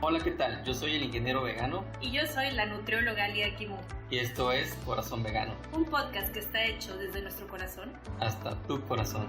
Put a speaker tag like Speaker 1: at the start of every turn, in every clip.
Speaker 1: Hola, ¿qué tal? Yo soy el ingeniero vegano.
Speaker 2: Y yo soy la nutrióloga Lía Kimu.
Speaker 1: Y esto es Corazón Vegano.
Speaker 2: Un podcast que está hecho desde nuestro corazón
Speaker 1: hasta tu corazón.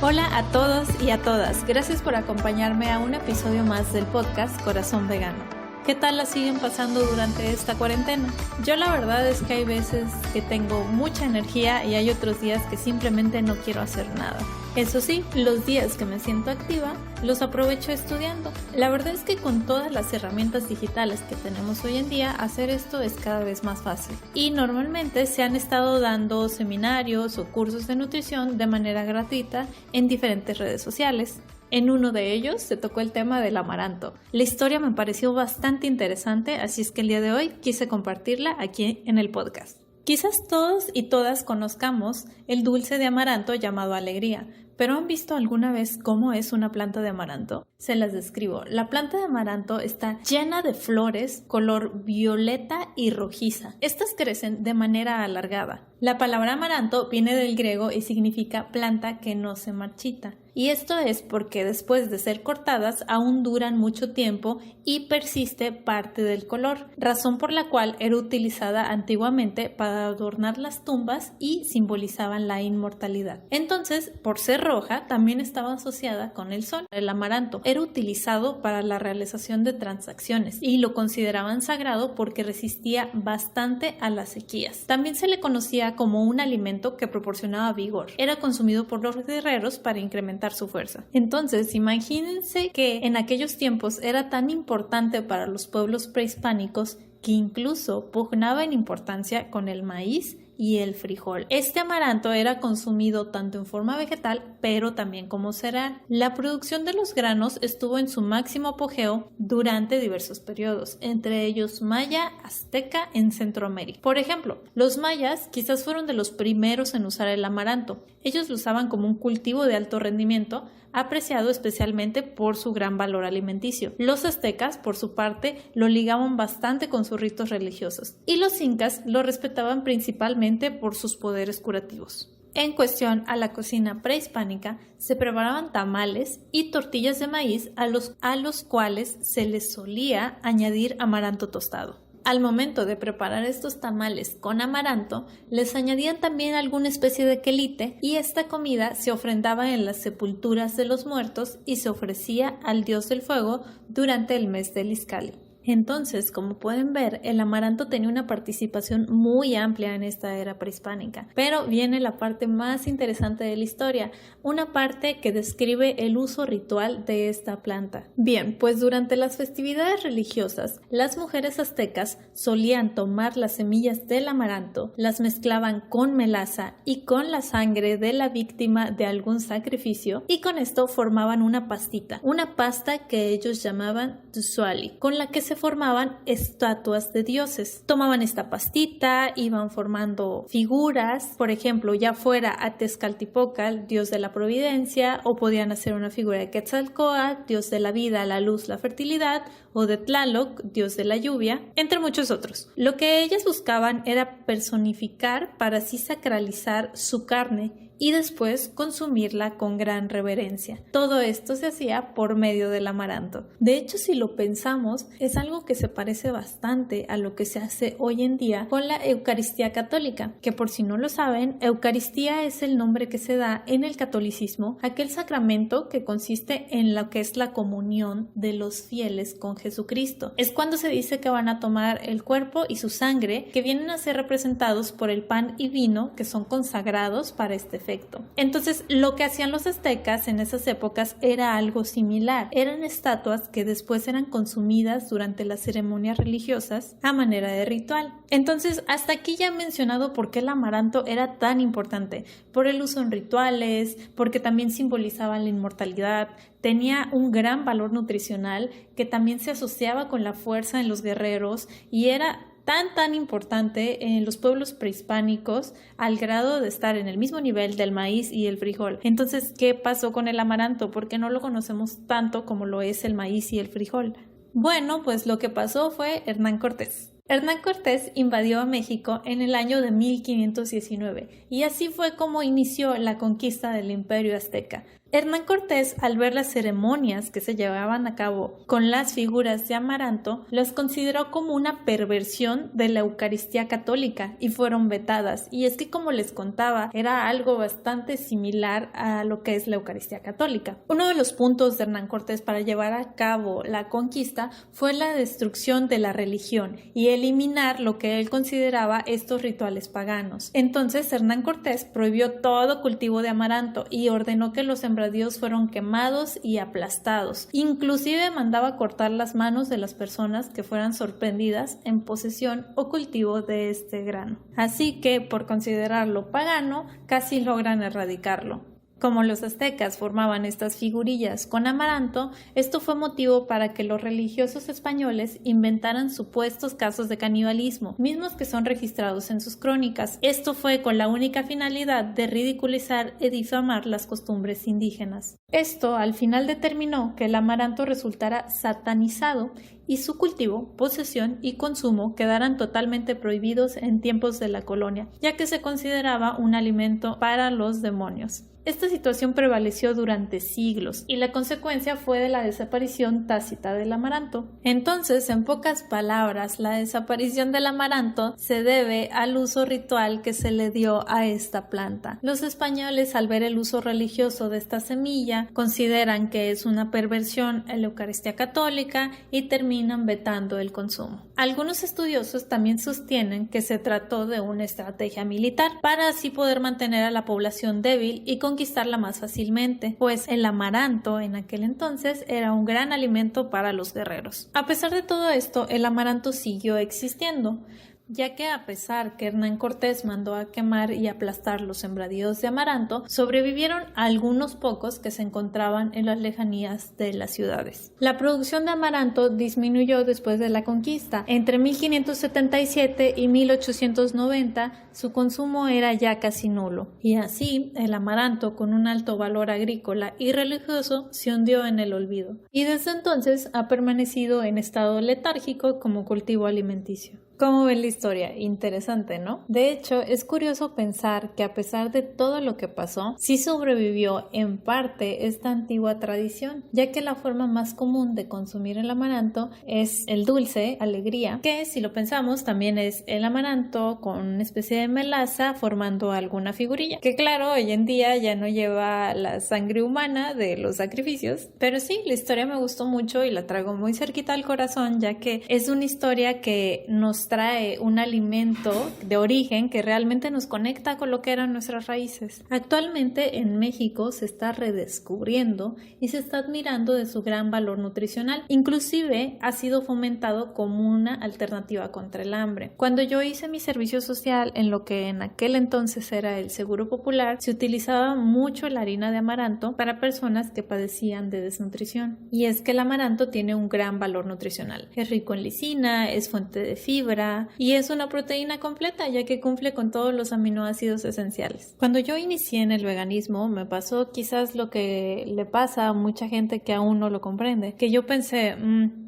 Speaker 3: Hola a todos y a todas. Gracias por acompañarme a un episodio más del podcast Corazón Vegano. ¿Qué tal la siguen pasando durante esta cuarentena? Yo la verdad es que hay veces que tengo mucha energía y hay otros días que simplemente no quiero hacer nada. Eso sí, los días que me siento activa, los aprovecho estudiando. La verdad es que con todas las herramientas digitales que tenemos hoy en día, hacer esto es cada vez más fácil. Y normalmente se han estado dando seminarios o cursos de nutrición de manera gratuita en diferentes redes sociales. En uno de ellos se tocó el tema del amaranto. La historia me pareció bastante interesante, así es que el día de hoy quise compartirla aquí en el podcast. Quizás todos y todas conozcamos el dulce de amaranto llamado alegría, ¿pero han visto alguna vez cómo es una planta de amaranto? Se las describo. La planta de amaranto está llena de flores color violeta y rojiza. Estas crecen de manera alargada. La palabra amaranto viene del griego y significa planta que no se marchita. Y esto es porque después de ser cortadas aún duran mucho tiempo y persiste parte del color, razón por la cual era utilizada antiguamente para adornar las tumbas y simbolizaban la inmortalidad. Entonces, por ser roja, también estaba asociada con el sol. El amaranto era utilizado para la realización de transacciones y lo consideraban sagrado porque resistía bastante a las sequías. También se le conocía como un alimento que proporcionaba vigor. Era consumido por los guerreros para incrementar su fuerza. Entonces, imagínense que en aquellos tiempos era tan importante para los pueblos prehispánicos que incluso pugnaba en importancia con el maíz y el frijol. Este amaranto era consumido tanto en forma vegetal, pero también como cereal. La producción de los granos estuvo en su máximo apogeo durante diversos periodos, entre ellos maya, azteca en Centroamérica. Por ejemplo, los mayas quizás fueron de los primeros en usar el amaranto. Ellos lo usaban como un cultivo de alto rendimiento, apreciado especialmente por su gran valor alimenticio. Los aztecas, por su parte, lo ligaban bastante con sus ritos religiosos, y los incas lo respetaban principalmente por sus poderes curativos. En cuestión a la cocina prehispánica, se preparaban tamales y tortillas de maíz a los cuales se les solía añadir amaranto tostado. Al momento de preparar estos tamales con amaranto, les añadían también alguna especie de quelite y esta comida se ofrendaba en las sepulturas de los muertos y se ofrecía al dios del fuego durante el mes del Izcalli. Entonces, como pueden ver, el amaranto tenía una participación muy amplia en esta era prehispánica. Pero viene la parte más interesante de la historia, una parte que describe el uso ritual de esta planta. Bien, pues durante las festividades religiosas, las mujeres aztecas solían tomar las semillas del amaranto, las mezclaban con melaza y con la sangre de la víctima de algún sacrificio y con esto formaban una pasta que ellos llamaban tzuali, con la que se formaban estatuas de dioses. Tomaban esta pastita, iban formando figuras, por ejemplo, ya fuera a Tezcatlipoca, dios de la providencia, o podían hacer una figura de Quetzalcóatl, dios de la vida, la luz, la fertilidad, o de Tlaloc, dios de la lluvia, entre muchos otros. Lo que ellas buscaban era personificar para así sacralizar su carne y después consumirla con gran reverencia. Todo esto se hacía por medio del amaranto. De hecho, si lo pensamos, es algo que se parece bastante a lo que se hace hoy en día con la Eucaristía católica, que por si no lo saben, Eucaristía es el nombre que se da en el catolicismo, aquel sacramento que consiste en lo que es la comunión de los fieles con Jesucristo. Es cuando se dice que van a tomar el cuerpo y su sangre, que vienen a ser representados por el pan y vino, que son consagrados para este efecto. Entonces, lo que hacían los aztecas en esas épocas era algo similar. Eran estatuas que después eran consumidas durante las ceremonias religiosas a manera de ritual. Entonces, hasta aquí ya he mencionado por qué el amaranto era tan importante. Por el uso en rituales, porque también simbolizaba la inmortalidad, tenía un gran valor nutricional que también se asociaba con la fuerza en los guerreros y era tan importante en los pueblos prehispánicos al grado de estar en el mismo nivel del maíz y el frijol. Entonces, ¿qué pasó con el amaranto? ¿Por qué no lo conocemos tanto como lo es el maíz y el frijol? Bueno, pues lo que pasó fue Hernán Cortés. Hernán Cortés invadió a México en el año de 1519 y así fue como inició la conquista del Imperio Azteca. Hernán Cortés, al ver las ceremonias que se llevaban a cabo con las figuras de amaranto, los consideró como una perversión de la Eucaristía católica y fueron vetadas. Y es que, como les contaba, era algo bastante similar a lo que es la Eucaristía católica. Uno de los puntos de Hernán Cortés para llevar a cabo la conquista fue la destrucción de la religión y eliminar lo que él consideraba estos rituales paganos. Entonces, Hernán Cortés prohibió todo cultivo de amaranto y ordenó que los sembradíos fueron quemados y aplastados. Inclusive mandaba cortar las manos de las personas que fueran sorprendidas en posesión o cultivo de este grano. Así que, por considerarlo pagano, casi logran erradicarlo. Como los aztecas formaban estas figurillas con amaranto, esto fue motivo para que los religiosos españoles inventaran supuestos casos de canibalismo, mismos que son registrados en sus crónicas. Esto fue con la única finalidad de ridiculizar y difamar las costumbres indígenas. Esto al final determinó que el amaranto resultara satanizado y su cultivo, posesión y consumo quedaran totalmente prohibidos en tiempos de la colonia, ya que se consideraba un alimento para los demonios. Esta situación prevaleció durante siglos y la consecuencia fue de la desaparición tácita del amaranto. Entonces, en pocas palabras, la desaparición del amaranto se debe al uso ritual que se le dio a esta planta. Los españoles, al ver el uso religioso de esta semilla, consideran que es una perversión en la Eucaristía católica y terminan vetando el consumo. Algunos estudiosos también sostienen que se trató de una estrategia militar para así poder mantener a la población débil y conquistarla más fácilmente, pues el amaranto en aquel entonces era un gran alimento para los guerreros. A pesar de todo esto, el amaranto siguió existiendo, ya que a pesar que Hernán Cortés mandó a quemar y aplastar los sembradíos de amaranto, sobrevivieron algunos pocos que se encontraban en las lejanías de las ciudades. La producción de amaranto disminuyó después de la conquista. Entre 1577 y 1890 su consumo era ya casi nulo, y así el amaranto, con un alto valor agrícola y religioso, se hundió en el olvido, y desde entonces ha permanecido en estado letárgico como cultivo alimenticio. ¿Cómo ven la historia? Interesante, ¿no? De hecho, es curioso pensar que a pesar de todo lo que pasó, sí sobrevivió en parte esta antigua tradición, ya que la forma más común de consumir el amaranto es el dulce, alegría, que si lo pensamos también es el amaranto con una especie de melaza formando alguna figurilla, que claro, hoy en día ya no lleva la sangre humana de los sacrificios, pero sí, la historia me gustó mucho y la traigo muy cerquita al corazón, ya que es una historia que nos trae un alimento de origen que realmente nos conecta con lo que eran nuestras raíces. Actualmente en México se está redescubriendo y se está admirando de su gran valor nutricional. Inclusive ha sido fomentado como una alternativa contra el hambre. Cuando yo hice mi servicio social en lo que en aquel entonces era el Seguro Popular, se utilizaba mucho la harina de amaranto para personas que padecían de desnutrición. Y es que el amaranto tiene un gran valor nutricional. Es rico en lisina, es fuente de fibra y es una proteína completa, ya que cumple con todos los aminoácidos esenciales. Cuando yo inicié en el veganismo, me pasó quizás lo que le pasa a mucha gente que aún no lo comprende, que yo pensé,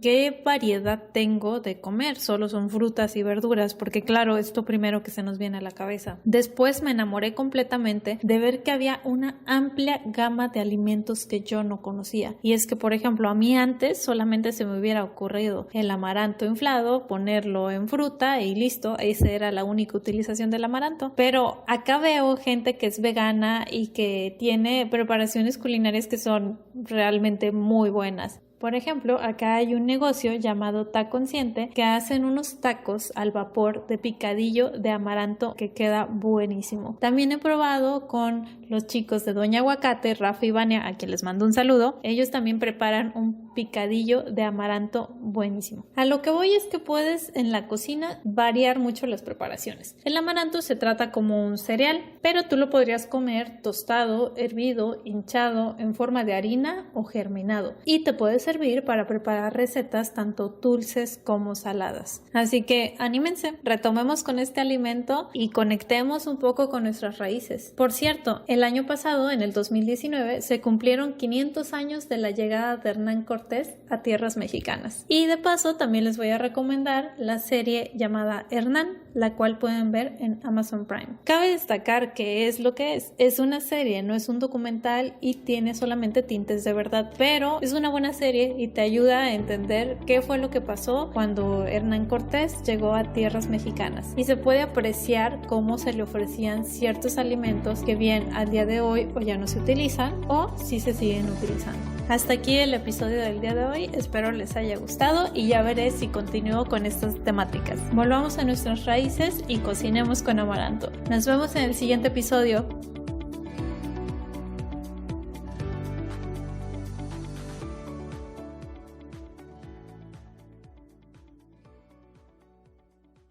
Speaker 3: ¿qué variedad tengo de comer? Solo son frutas y verduras, porque claro, es lo primero que se nos viene a la cabeza. Después me enamoré completamente de ver que había una amplia gama de alimentos que yo no conocía. Y es que, por ejemplo, a mí antes solamente se me hubiera ocurrido el amaranto inflado, ponerlo en fruta y listo, esa era la única utilización del amaranto. Pero acá veo gente que es vegana y que tiene preparaciones culinarias que son realmente muy buenas. Por ejemplo, acá hay un negocio llamado Ta Consciente que hacen unos tacos al vapor de picadillo de amaranto que queda buenísimo. También he probado con los chicos de Doña Aguacate, Rafa y Vania, a quien les mando un saludo. Ellos también preparan un picadillo de amaranto buenísimo. A lo que voy es que puedes en la cocina variar mucho las preparaciones. El amaranto se trata como un cereal, pero tú lo podrías comer tostado, hervido, hinchado, en forma de harina o germinado. Y te puedes servir para preparar recetas tanto dulces como saladas. Así que anímense, retomemos con este alimento y conectemos un poco con nuestras raíces. Por cierto, el año pasado, en el 2019, se cumplieron 500 años de la llegada de Hernán Cortés Cortés a tierras mexicanas. Y de paso también les voy a recomendar la serie llamada Hernán, la cual pueden ver en Amazon Prime. Cabe destacar que es lo que es una serie, no es un documental y tiene solamente tintes de verdad, pero es una buena serie y te ayuda a entender qué fue lo que pasó cuando Hernán Cortés llegó a tierras mexicanas, y se puede apreciar cómo se le ofrecían ciertos alimentos que bien al día de hoy o ya no se utilizan o sí se siguen utilizando. Hasta aquí el episodio del día de hoy, espero les haya gustado y ya veré si continúo con estas temáticas. Volvamos a nuestras raíces y cocinemos con amaranto. Nos vemos en el siguiente episodio.